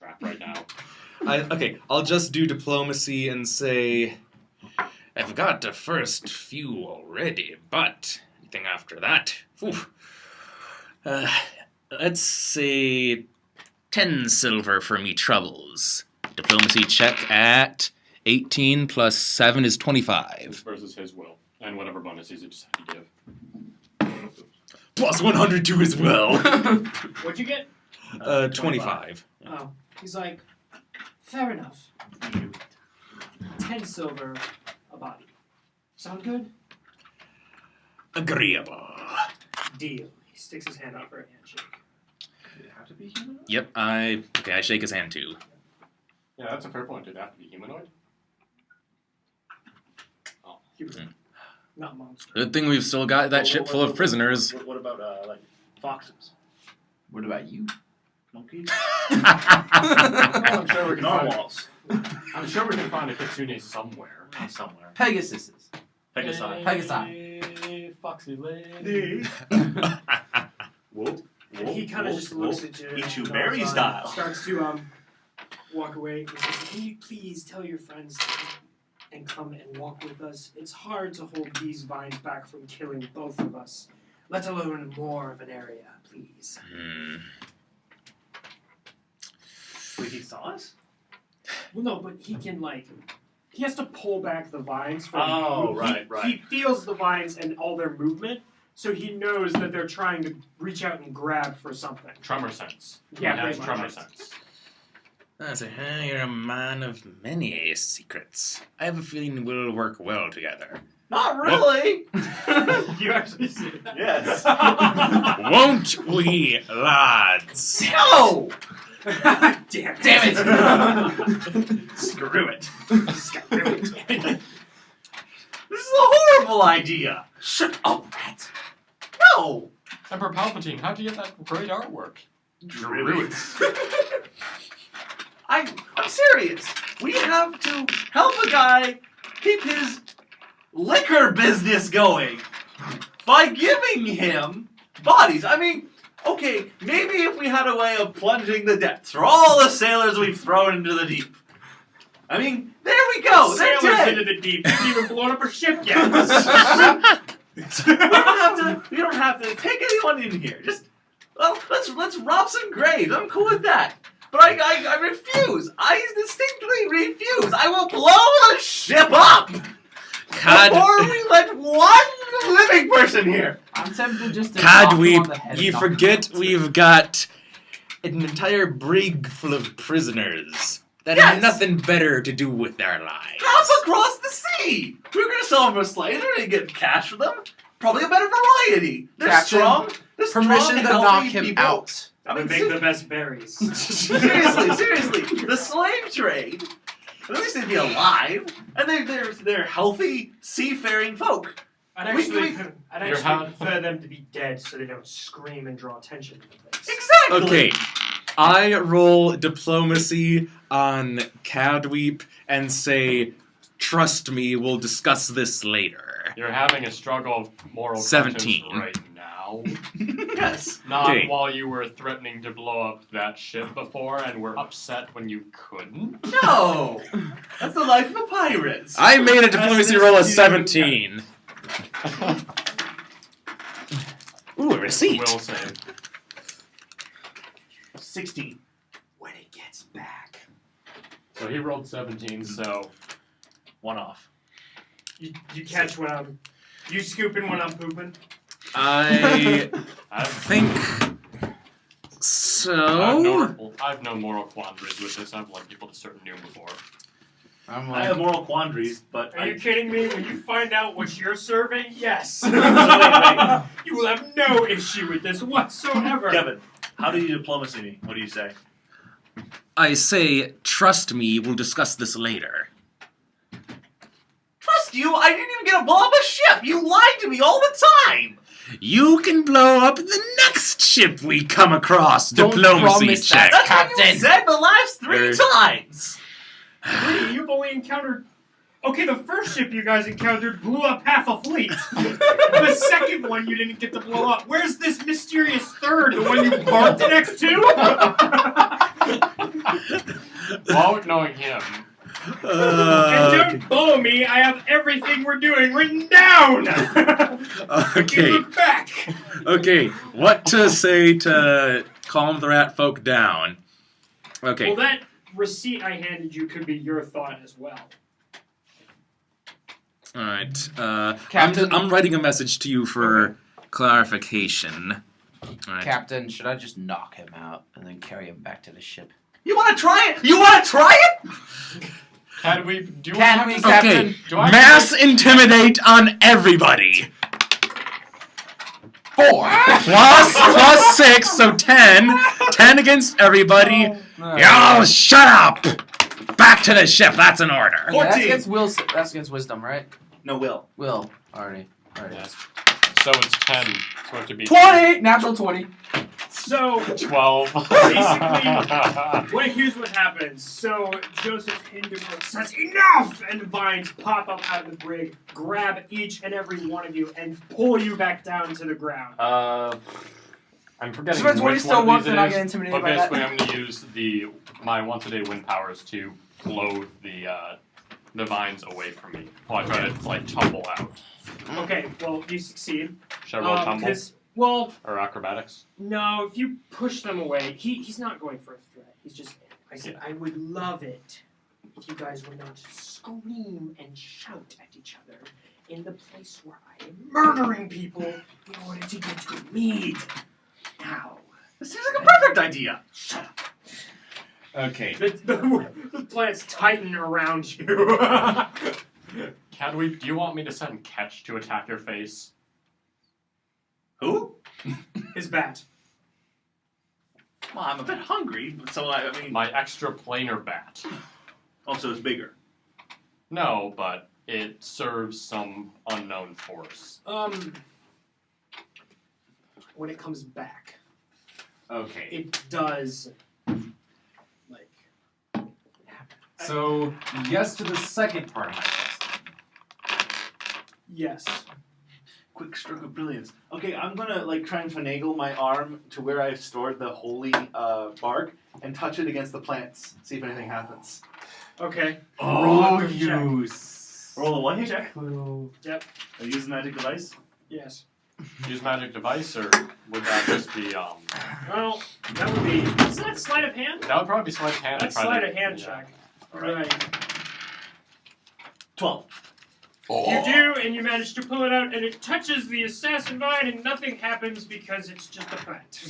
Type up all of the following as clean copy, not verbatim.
crap right now. Okay, I'll just do diplomacy and say, I've got the first few already, but anything after that, let's say 10 silver for me troubles. Diplomacy check at 18 plus 7 is 25. Versus his will. And whatever bonuses it just had to give. Plus 100 to as well. What'd you get? 25. Oh, he's like, fair enough. 10 silver a body. Sound good? Agreeable. Deal. He sticks his hand out for a handshake. Did it have to be human? Yep, I shake his hand too. Yeah, that's a fair point. Did it have to be humanoid? Oh. Not monster. Good thing we've still got that ship full of prisoners. What about, like, foxes? What about you? Monkeys? I'm sure we can find. Narwhals. I'm sure we can find a kitsune somewhere. Somewhere. Pegasuses. Pegasi. Pegasi. Foxy lady. Whoop. And he kind of just looks at you. Eat you and berry goes on, style. Starts to walk away. He says, "Can you please tell your friends and come and walk with us? It's hard to hold these vines back from killing both of us, let alone more of an area, please." Wait, he saw us? Well, no, but he can he has to pull back the vines from Oh, right. He feels the vines and all their movement, so he knows that they're trying to reach out and grab for something. Tremor sense. Yeah, That's pretty tremor much. sense. I say, you're a man of many secrets. I have a feeling we'll work well together. Not really! You actually see it. Yes. Won't we, lads? No! Damn Damn it! Screw it. Screw it. This is a horrible idea. Shut up, Rat. No! Emperor Palpatine, how'd you get that great artwork? Druids. I'm serious. We have to help a guy keep his liquor business going by giving him bodies. I mean, okay, maybe if we had a way of plunging the depths for all the sailors we've thrown into the deep. I mean, there we go. They're Sailors dead. into the deep. You haven't even blown up a ship yet. We don't have to take anyone in here. Just let's rob some graves. I'm cool with that. But I refuse. I distinctly refuse. I will blow the ship up before we let one living person here. I'm tempted just to knock him on the head Cadweep, you and knock him forget out. we've got an entire brig full of prisoners that Yes. have nothing better to do with their lives. Half across the sea. We were gonna sell them for slaves. We're gonna get cash for them. Probably a better variety. They're Captain, strong. They're Permission strong, to healthy knock him people. out. I mean, Make the best berries. seriously, the slave trade. At least they'd be alive, and they're healthy, seafaring folk. I'd We- actually, we- I'd You're actually how- prefer them to be dead so they don't scream and draw attention to the place. Exactly. Okay, I roll diplomacy on Cadweep and say, trust me, we'll discuss this later. You're having a struggle of moral 17. conscience right now. Yes. Not Okay. while you were threatening to blow up that ship before and were upset when you couldn't. No. That's the life of a pirate. I made a diplomacy roll of 17. Ooh, a receipt. Will save. 16. When it gets back. So he rolled 17, so One off. You catch when you scooping when I'm pooping. I I think so. I have no moral quandaries with this. I've led people to certain noon before. I'm I like, have moral quandaries, but Are you kidding me? When you find out what you're serving, yes. wait. You will have no issue with this whatsoever. Kevin, how do you diplomacy me? What do you say? I say, trust me, we'll discuss this later. Trust you? I didn't even get to blow up a ship. You lied to me all the time. You can blow up the next ship we come across. Don't Diplomacy promise check. that. That's what you Captain. said the last 3 Very- times. Really, you've only encountered. Okay, the first ship you guys encountered blew up half a fleet. The second one you didn't get to blow up. Where's this mysterious third? The one you parked next to? Without knowing him. And don't follow me. I have everything we're doing written down. Okay. You look back. Okay. What to say to calm the rat folk down? Okay. Well, that receipt I handed you could be your thought as well. All right. Captain- I'm writing a message to you for clarification. All right. Captain, should I just knock him out and then carry him back to the ship? You want to try it? You want to try it? Cadweep, do Can I we, have to- Captain? Okay. Do I Mass intimidate on everybody. 4. plus 6, so 10. 10 against everybody. Y'all shut up! Back to the ship, that's an order. Yeah, that's 14. against Will's. That's against wisdom, right? No, Will. Will already. Yes. So it's 10. So we have to be 20. Natural 20. So 12. Well, here's what happens. So Joseph Hinderfoot says, "Enough!" and vines pop up out of the brig, grab each and every one of you, and pull you back down to the ground. I'm forgetting Depends what which he still one wants of and these not it get is, intimidated but by that. basically I'm going to use my once a day wind powers to blow the vines away from me while I try to like tumble out. Okay, well, you succeed. Should I roll tumble 'Cause- well, or acrobatics? no, if you push them away, he's not going for a threat. He's just. I said I would love it if you guys would not scream and shout at each other in the place where I am murdering people in order to get to me. Now, This seems like a perfect idea. shut up. Okay. The plants tighten around you. Cadweep, do you want me to send Catch to attack your face? Who? His bat. Well, I'm a bit hungry, so I mean. My extra planar bat. Also, it's bigger. No, but it serves some unknown force. When it comes back, Okay. it does. Like. So, yes to the second part of my question. Yes. Quick stroke of brilliance. Okay, I'm gonna like try and finagle my arm to where I stored the holy bark and touch it against the plants. See if anything happens. Okay. Oh, Check. you. Roll a one check. Yep. I use magic device. Yes. Use magic device, or would that just be Well, that would be. Is that sleight of hand? That would probably be sleight of hand. That's I'd try sleight to- of hand yeah. check. Alright. 12. You do, and you manage to pull it out, and it touches the assassin vine, and nothing happens because it's just a plant.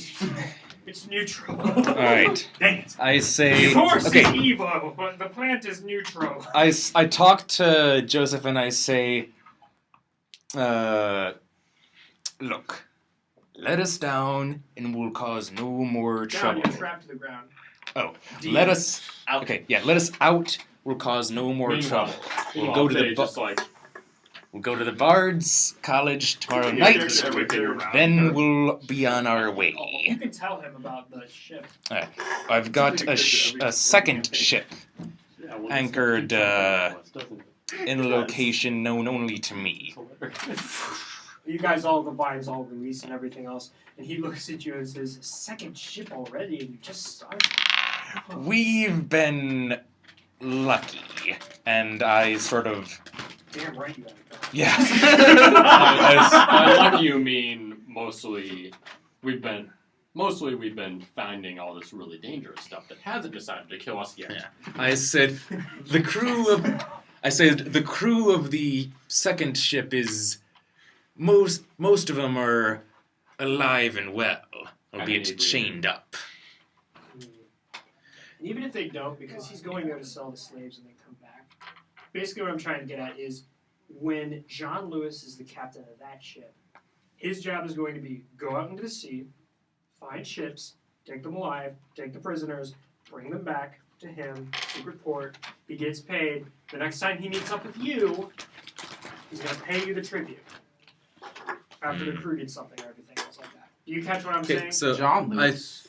It's neutral. Alright. Dang it. I say. The horse Okay. is evil, but the plant is neutral. I talk to Joseph and I say, look, let us down and we'll cause no more Down, trouble. you're trapped to the ground. Oh, Deep. let us. Out. Okay, yeah, let us out. We'll cause no more Meanwhile- trouble. Meanwhile, go to the Faye just like We'll go to the Bard's College tomorrow Yeah, night. there's everything around. Then we'll be on our You way. can tell him about the ship. I've got a second ship Yeah, well, anchored, doesn't it? in a location known only to me. You guys, all the vines all release and everything else, and he looks at you and says, "Second ship already, and you just started." We've been lucky, and I sort of Damn right you have. yeah. By lucky you mean mostly we've been finding all this really dangerous stuff that hasn't decided to kill us yet. Yeah. I said the crew of the second ship is most of them are alive and well, albeit Maybe. chained up. And even if they don't, because he's going there to sell the slaves and then come back. Basically, what I'm trying to get at is when John Lewis is the captain of that ship, his job is going to be go out into the sea, find ships, take them alive, take the prisoners, bring them back to him, secret port. He gets paid. The next time he meets up with you, he's going to pay you the tribute. After the crew did something or everything else like that. Do you catch what I'm Okay, saying? so John Lewis.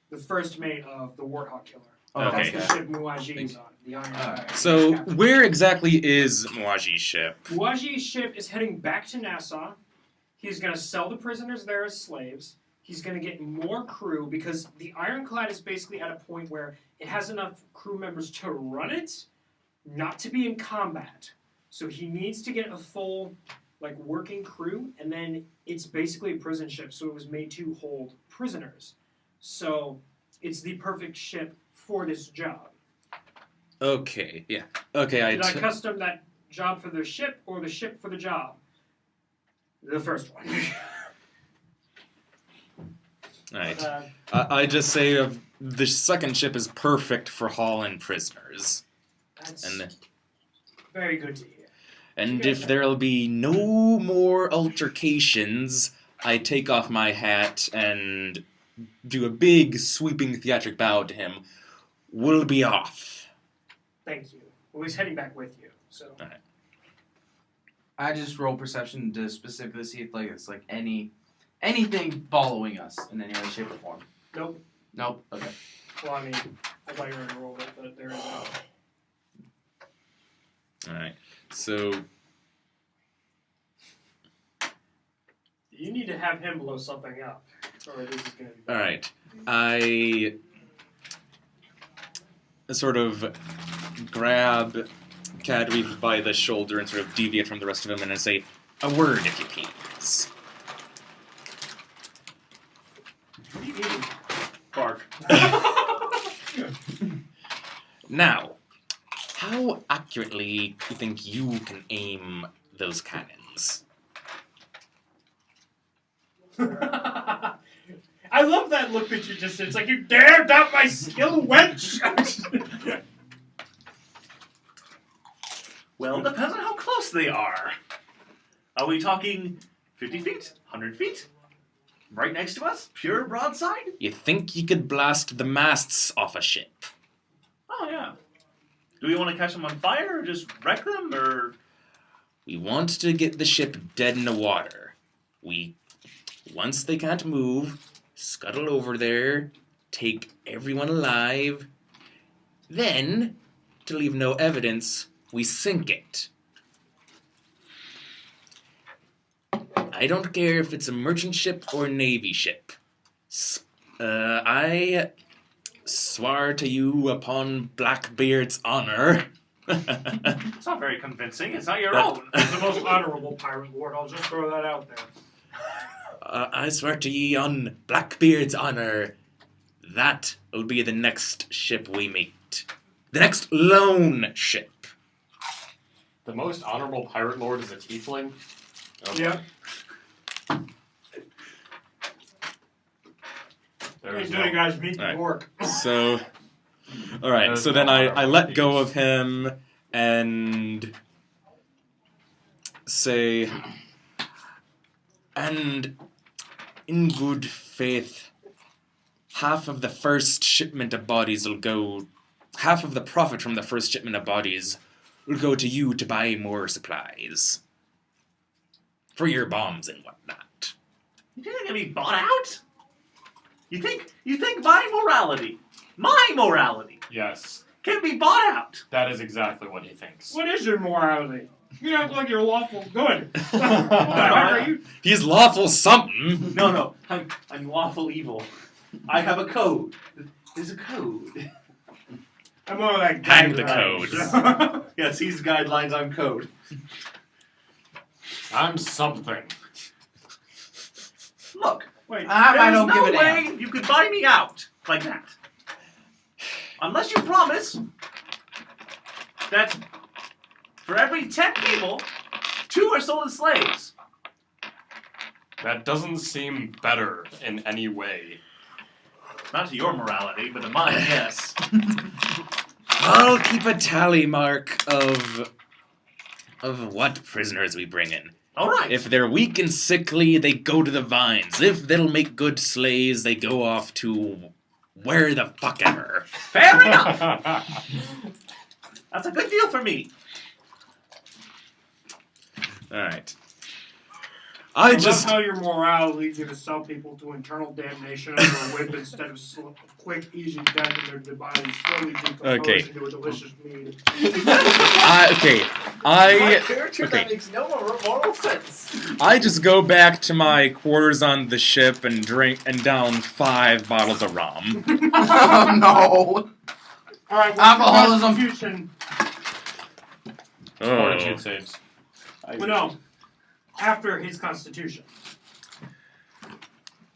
The first mate of the Warthog Killer. Okay. That's the ship Muaji's on. The Iron Alright. So Captain. where exactly is Mwaji's ship? Muaji's ship is heading back to Nassau. He's going to sell the prisoners there as slaves. He's going to get more crew because the Ironclad is basically at a point where it has enough crew members to run it, not to be in combat. So he needs to get a full, working crew, and then it's basically a prison ship, so it was made to hold prisoners. So it's the perfect ship for this job. Okay, yeah. Okay, Did I custom that job for the ship or the ship for the job? The first one. Alright. I just say the second ship is perfect for hauling prisoners. That's And very good to hear. and if there'll be no more altercations, I take off my hat and do a big sweeping theatric bow to him. We'll be off. Thank you. Well, he's heading back with you, so. Alright. I just roll perception to specifically see if it's anything following us in any way, shape, or form. Nope. Nope. Okay. Well, I mean, I thought you were going to roll it, but there is no. Alright. So You need to have him blow something up, or this is going to be bad. alright. I sort of grab Cadweep by the shoulder and sort of deviate from the rest of him and I say, "A word, if you please." What do you mean? Bark. Now, how accurately do you think you can aim those cannons? I love that look that you just did. It's like, you dare doubt my skill, wench! Well, it depends on how close they are. Are we talking 50 feet? 100 feet? Right next to us? Pure broadside? You think you could blast the masts off a ship? Oh, yeah. Do we want to catch them on fire or just wreck them or... We want to get the ship dead in the water. Once they can't move, scuttle over there, take everyone alive. Then, to leave no evidence, we sink it. I don't care if it's a merchant ship or navy ship. I swear to you upon Blackbeard's honor. It's not very convincing. It's not your That- own. He's the most honorable pirate lord. I'll just throw that out there. I swear to ye on Blackbeard's honor, that will be the next ship we meet. The next lone ship. The most honorable pirate lord is a tiefling. Okay. Yep. There Hey, is do no. you guys meet Alright. New York? So, alright, There's so no then I honorable let go thieves. of him and say, and in good faith, half of the first shipment of bodies will go, half of the profit from the first shipment of bodies will go to you to buy more supplies. For your bombs and whatnot. You think they're gonna be bought out? You think my morality Yes, can be bought out? that is exactly what he thinks. What is your morality? You act like you're lawful good. What the heck are you? He's lawful something. No, I'm lawful evil. I have a code. There's a code. I'm more like Hang the guidelines. Yes, he's guidelines, I'm code. I'm something. Look, Wait, I there's don't no give a way damn. you could buy me out like that. Unless you promise that for every 10 people, 2 are sold as slaves. That doesn't seem better in any way. Not to your morality, but to mine, yes. I'll keep a tally mark of what prisoners we bring in. Alright. If they're weak and sickly, they go to the vines. If they'll make good slaves, they go off to where the fuck ever. Fair enough. That's a good deal for me. Alright. I love just how your morale leads you to sell people to internal damnation under a whip instead of quick, easy death in their bodies slowly decompose Okay. into a delicious mead. My character, okay. that makes no moral sense. I just go back to my quarters on the ship and drink and down 5 bottles of rum. Oh no! All right, Alcoholism. Constitution. Fortitude saves. Well, no. After his constitution.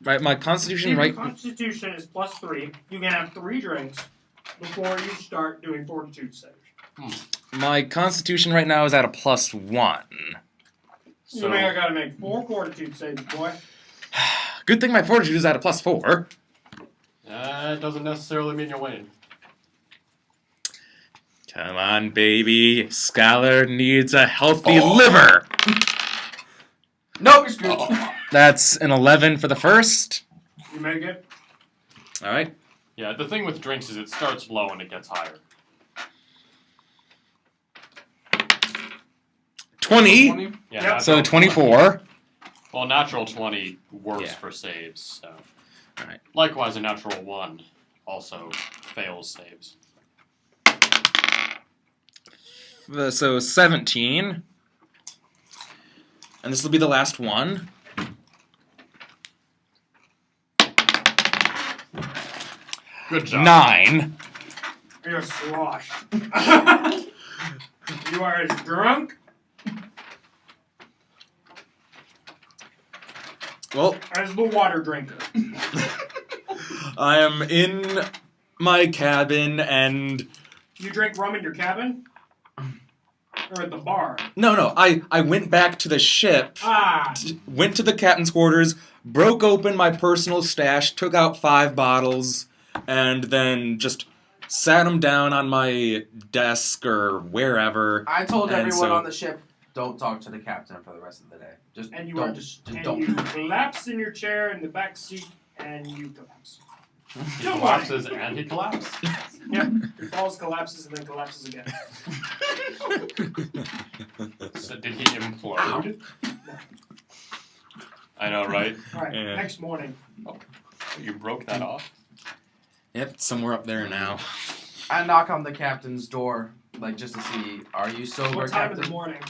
Right, my constitution If right. your constitution is +3, you can have 3 drinks before you start doing fortitude saves. My constitution right now is at a +1. You may have got to make 4 fortitude saves, boy. Good thing my fortitude is at a +4. It doesn't necessarily mean you'll win. Come on, baby. Skylar needs a healthy liver. Nope, you're screwed. That's an 11 for the first. You make it? All right. Yeah, the thing with drinks is it starts low and it gets higher. 20. Yeah. Yep. natural So 20. 24. Well, natural 20 works Yeah. for saves, so. Alright. Likewise, a natural 1 also fails saves. So 17. And this will be the last one. Good job. 9. You're a slosh. You are as drunk Well, as the water drinker. I am in my cabin and You drink rum in your cabin? Or at the bar? no, I went back to the ship, Ah! went to the captain's quarters, broke open my personal stash, took out 5 bottles, and then just sat them down on my desk or wherever. I told And everyone so- on the ship, don't talk to the captain for the rest of the day. Just And you don't. are just and don't. you collapse in your chair in the back seat and you collapse. He Don't collapses and he collapses. Yep. He falls, collapses, and then collapses again. So did he implode? I know, right? Alright, Yeah. next morning. You broke that off? Yep, somewhere up there now. I knock on the captain's door, like just to see, are you sober, What time in Captain? the morning?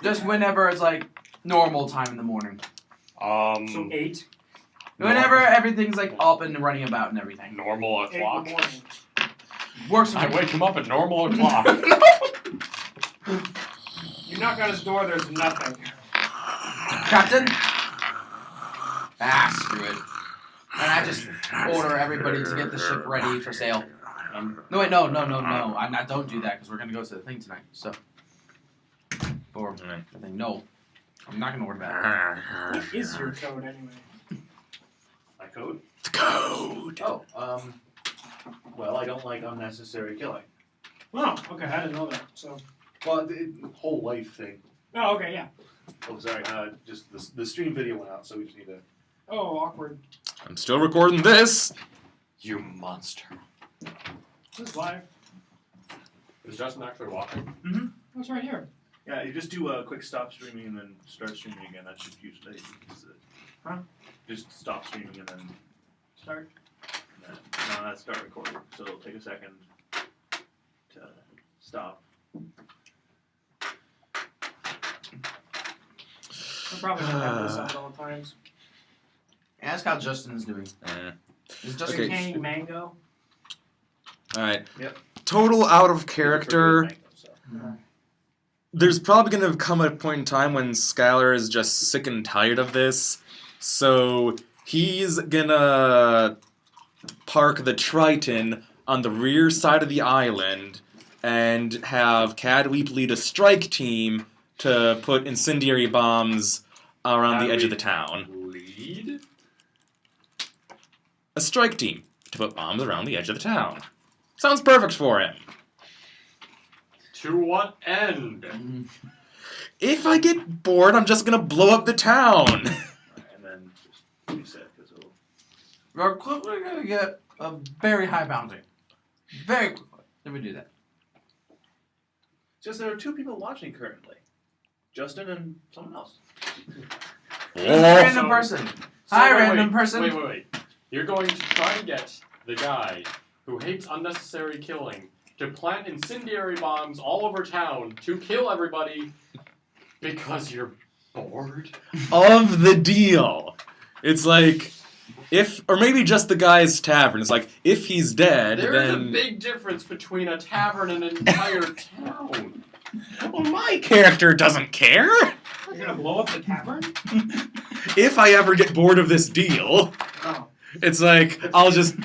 Just whenever it's like normal time in the morning. So 8. Whenever everything's like up and running about and everything. Normal 8 in o'clock. the morning. Works for I me. wake him up at normal o'clock. You knock on his door, there's nothing. Captain? Ah, screw it. And I just order everybody to get the ship ready for sail. No, wait, no. I don't do that because we're going to go to the thing tonight, so. For the thing. No. I'm not going to order that. What is your code anyway? My code? The code. Oh, well, I don't like unnecessary killing. Oh, okay, I didn't know that. So. Well, the whole life thing. Oh, okay, yeah. Oh, sorry, just the stream video went out, so we just need to... Oh, awkward. I'm still recording this. You monster. This is live. Is Justin actually walking? Oh, it's right here. Yeah, you just do a quick stop streaming and then start streaming again. That should usually... Huh? Just stop streaming and then... Start. No, that's start recording. So it'll take a second to stop. I probably should have this at all times. Ask how Justin's doing. Is Justin Okay. King mango. Alright. Yep. Total out of character. Mango, so. There's probably going to come a point in time when Skylar is just sick and tired of this. So he's going to park the Triton on the rear side of the island and have Cadweep lead a strike team to put incendiary bombs around the edge of the town. Lead? A strike team to put bombs around the edge of the town. Sounds perfect for him. To what end? If I get bored, I'm just gonna blow up the town. And then just reset, because it'll... We're quickly going to get a very high bounty. Very quickly. Let me do that. Just there are 2 people watching currently. Justin and someone else. Random So- person. So Hi, wait, random wait, person. Wait. You're going to try and get the guy who hates unnecessary killing to plant incendiary bombs all over town to kill everybody because you're bored? Of the deal. It's like, or maybe just the guy's tavern. It's like, if he's dead, There's then. a big difference between a tavern and an entire town. Well, my character doesn't care. You're gonna blow up the tavern? If I ever get bored of this deal, Oh. it's like, I'll just.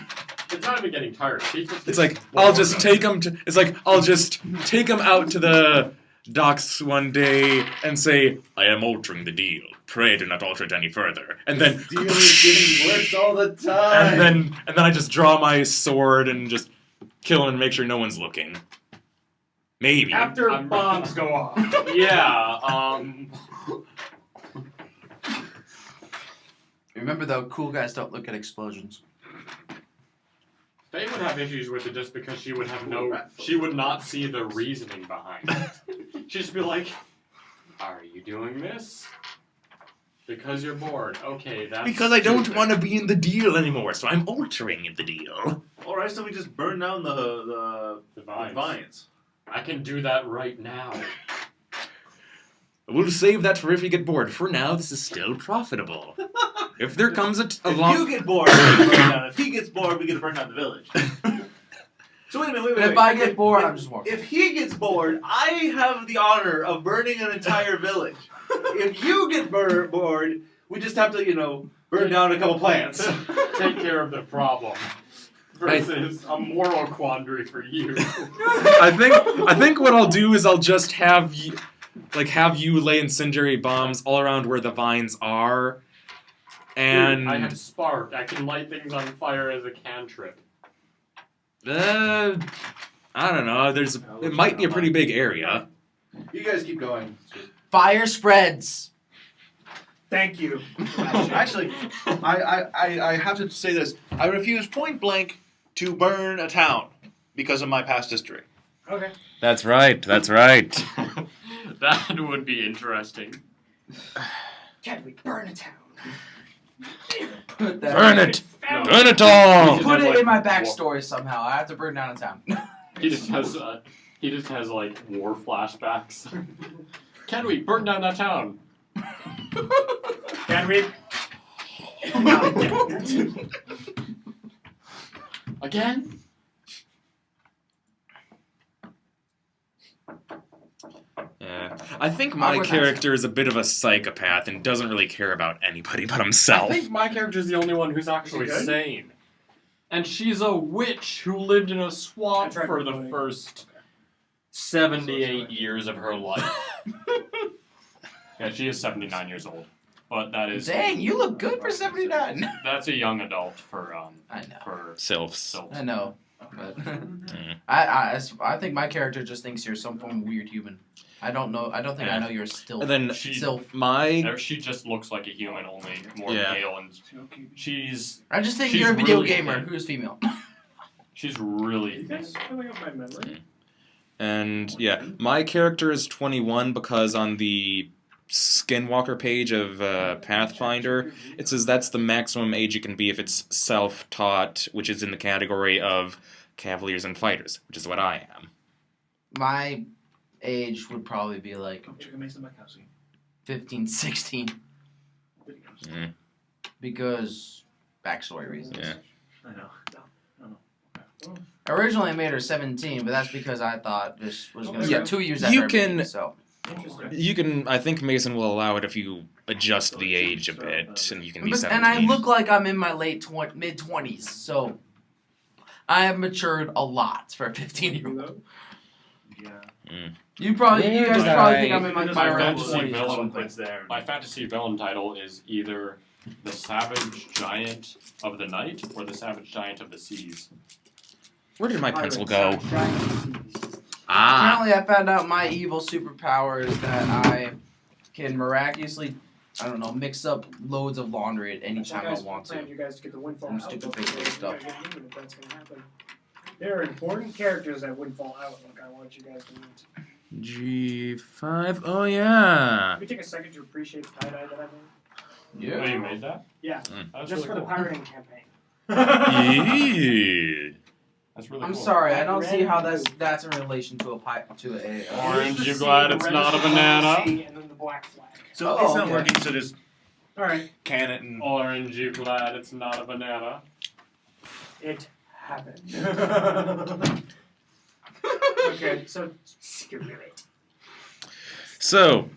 It's not even getting tired. He's just It's like, bored I'll just of take him to. It's like, I'll just take him out to the docks one day and say, I am altering the deal. Pray do not alter it any further. And then. Deal is getting worse all the time. And then I just draw my sword and just kill him and make sure no one's looking. Maybe. After I'm- bombs go off. Yeah, Remember though, cool guys don't look at explosions. Faye would have issues with it just because she would have she would not see the reasoning behind it. She'd just be like, are you doing this? Because you're bored. Okay, that's Because I don't stupid. want to be in the deal anymore, so I'm altering the deal. Alright, so we just burn down the vines. I can do that right now. We'll save that for if we get bored. For now, this is still profitable. If there comes a If you get bored, we get to burn down. If he gets bored, we get to burn down the village. So wait a minute, If I get bored, I'm just walking. If he gets bored, I have the honor of burning an entire village. If you get bored, we just have to, burn down a couple plants. Take care of the problem. Versus a moral quandary for you. I think what I'll do is I'll just have you lay incendiary bombs all around where the vines are. And Dude, I have spark. I can light things on fire as a cantrip. I don't know. It might be a pretty big area. You guys keep going. Fire spreads. Thank you. Actually, I have to say this. I refuse point blank to burn a town because of my past history. Okay. That's right. That's right. That would be interesting. Cadweep, burn a town. Put that. Burn it. No. Burn it all. Put it Like, in my backstory somehow. I have to burn down a town. He just has like war flashbacks. Can we burn down that town? Cadweep. Again? Yeah. I think my character is a bit of a psychopath and doesn't really care about anybody but I himself. think my character's the only one who's actually Is he good? sane. And she's a witch who lived in a swamp I tried for the recording. first 78 years of her life. Yeah, she is 79 years old. But that is Dang, you look good for 79. that's a young adult for I know. for Sylphs. Sylphs. I know. But I think my character just thinks you're some form of weird human. I don't know. I don't think I know you're still. And then She- Sylph. She just looks like a human, only more Yeah. pale, and she's I just think she's you're a video really gamer thin. who's female. really You thin. guys filling up my memory? And yeah, my character is 21 because on the Skinwalker page of Pathfinder, it says that's the maximum age you can be if it's self-taught, which is in the category of Cavaliers and Fighters, which is what I am. My age would probably be like Chicken makes them like house. 15, 16. Mm. Because backstory reasons. Yeah. I know. Originally, I made her 17, but that's because I thought this was going to Yeah, be 2 years after you I made can- it, so. Interesting. You can, I think Mason will allow it if you adjust the age a bit, and you can be But, 17. and I look like I'm in my mid-20s, so I have matured a lot for a 15-year-old. Yeah. You guys Where probably did think I- I'm in like Because my I early fantasy 20s or villain something. It's there. My fantasy villain title is either the Savage Giant of the Night or the Savage Giant of the Seas. Where did my pencil Pirates, go? dragons. Ah. Apparently, I found out my evil superpower is that I can miraculously, I don't know, mix up loads of laundry at any So time I guys, want to. plan you guys to get the Windfall Some Outlook. stupid Facebook You stuff. gotta get moving if that's gonna happen. There are important characters at Windfall Outlook I want you guys to meet. G5. Oh, yeah. Can we take a second to appreciate the tie-dye that I made? Yeah. Oh, you made that? Yeah. That's Just for really the cool. pirating campaign. Eee. That's really I'm cool. sorry, I don't Red see how and that's in relation to a Orange, Here's the you C, glad the it's red not is a banana? the C, and then the black flag. So Oh, it's not okay. working, so just Alright. can it and Orange, you glad it's not a banana? It happened. Okay, so screw it. So,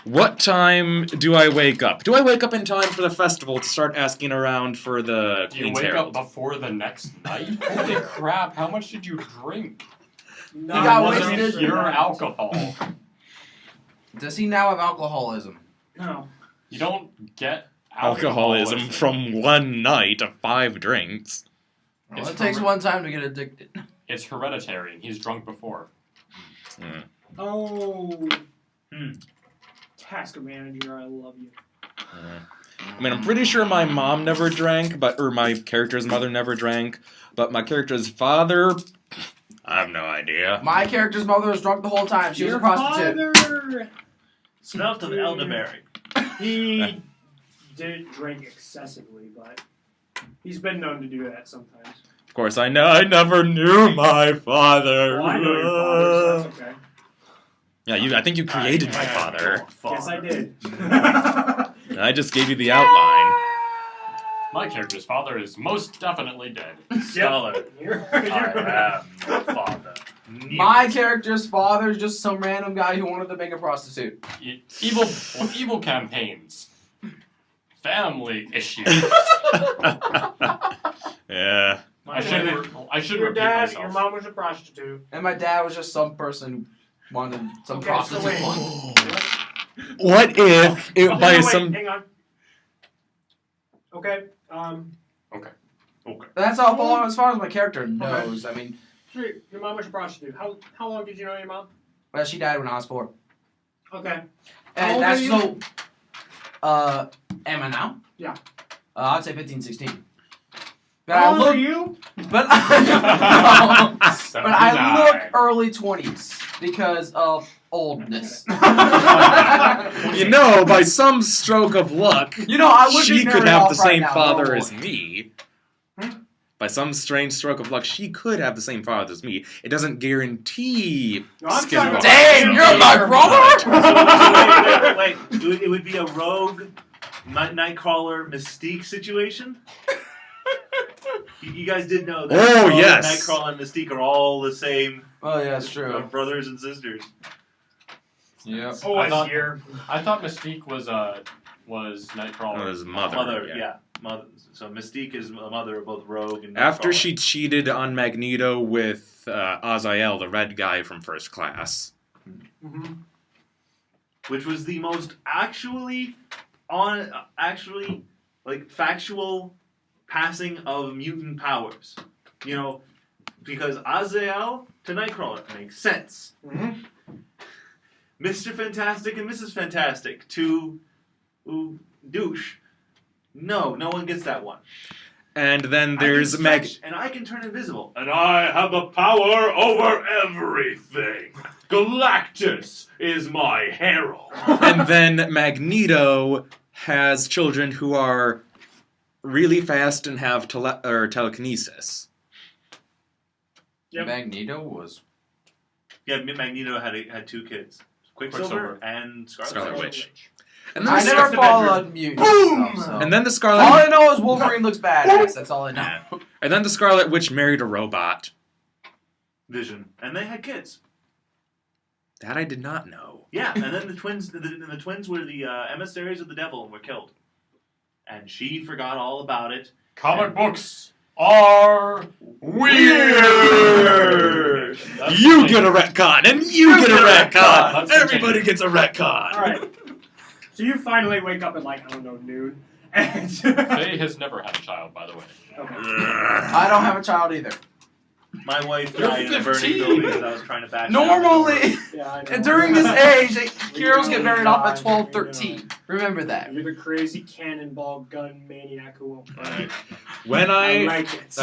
what time do I wake up? Do I wake up in time for the festival to start asking around for the Do you Queen's wake Herald? up before the next night? Holy crap, how much did you drink? No, got It wasn't wasted. pure alcohol. Does he now have alcoholism? No. You don't get Alcoholism from one night of 5 drinks. Well, It's it takes horri- one time to get addicted. It's hereditary, and he's drunk before. Oh. Hmm. Task manager, I love you. I mean, I'm pretty sure my mom never drank, or my character's mother never drank, but my character's father, I have no idea. My character's mother was drunk the whole time. She was a prostitute. Father, smelt of elderberry. he didn't drink excessively, but he's been known to do that sometimes. Of course, I never knew my father. Well, I know your father, so that's okay. Yeah, I think you created my father. Yes, I did. I just gave you the outline. My character's father is most definitely dead. Scholar. You're I am your father. My character's father is just some random guy who wanted to bang a prostitute. Evil campaigns. Family issues. Yeah. I should your repeat dad, myself. your mom was a prostitute. And my dad was just some person who wanted some Okay, prostitute. so wait. What if it No, by wait, some? hang on. Okay, That's all as far as my character knows. I mean, sweet. Your mom was a prostitute. How long did you know your mom? well, she died when I was 4. Okay. How And old that's are you? so. Am I now? Yeah. I'd say 15, 16. But How I old look. are you? But I, but I 79. look early 20s because of oldness. You know, by some stroke of luck, You know, I would she be could married have off the right same now, father no as more. me. By some strange stroke of luck, she could have the same father as me. It doesn't guarantee No, I'm skin talking of Dang, blood. you're my brother! So wait. It would be a rogue Nightcrawler Mystique situation? You guys did know that Oh, yes. Nightcrawler and Mystique are all the same Oh, yeah, that's true. brothers and sisters. Yep. Oh, I I thought- hear. I thought Mystique was Nightcrawler. Oh, his mother. Mother, yeah. Mother. So Mystique is the mother of both Rogue and After Nightcrawler. she cheated on Magneto with Azael, the red guy from First Class. Mm-hmm. Which was the most actually factual passing of mutant powers. You know, because Azael to Nightcrawler makes sense. Mm-hmm. Mr. Fantastic and Mrs. Fantastic to douche. No one gets that one. And then I there's can Mag. stretch and I can turn invisible. And I have the power over everything. Galactus is my herald. And then Magneto has children who are really fast and have telekinesis. Yep. Magneto was. Yeah, Magneto had 2 kids. Quicksilver and Scarlet Scarlet Witch. Witch. And then, I the never Scarlet followed mutants. Boom! Stuff, so. and then the All Scarlet I know is Wolverine looks badass. That's all I know. and then the Scarlet Witch married a robot. Vision. And they had kids. That I did not know. Yeah, and then the twins were the emissaries of the devil and were killed. And she forgot all about it. Comic books are weird. That's You the get a thing. retcon, and you get a retcon. That's the Everybody thing. gets a retcon. Alright. So you finally wake up at like, I don't know, noon. And Faye has never had a child, by the way. okay. I don't have a child either. My wife You're died in a burning 15. building as I was trying to bash Normally, Yeah, I know. and during this age, heroes get know, married off at you 12, know. 13. Remember that. You're the crazy cannonball gun maniac who won't play. When I I like it.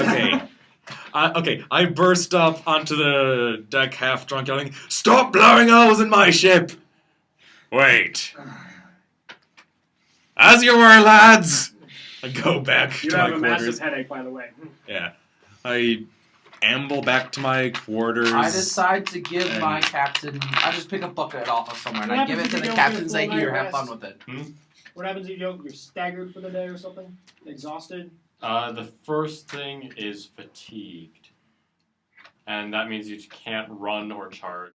okay, I burst up onto the deck half drunk, yelling, "Stop blowing holes in my ship!" Wait, As you were, lads. I go back You to have my a quarters. massive headache, by the way. Yeah. I amble back to my quarters. I decide to give And- my captain. I just pick a bucket off of somewhere and What I give it happens to if the you don't captain get a and say, full "Here, night have fun rest? with it." What happens if you're staggered for the day or something? Exhausted? The first thing is fatigued. And that means you can't run or charge.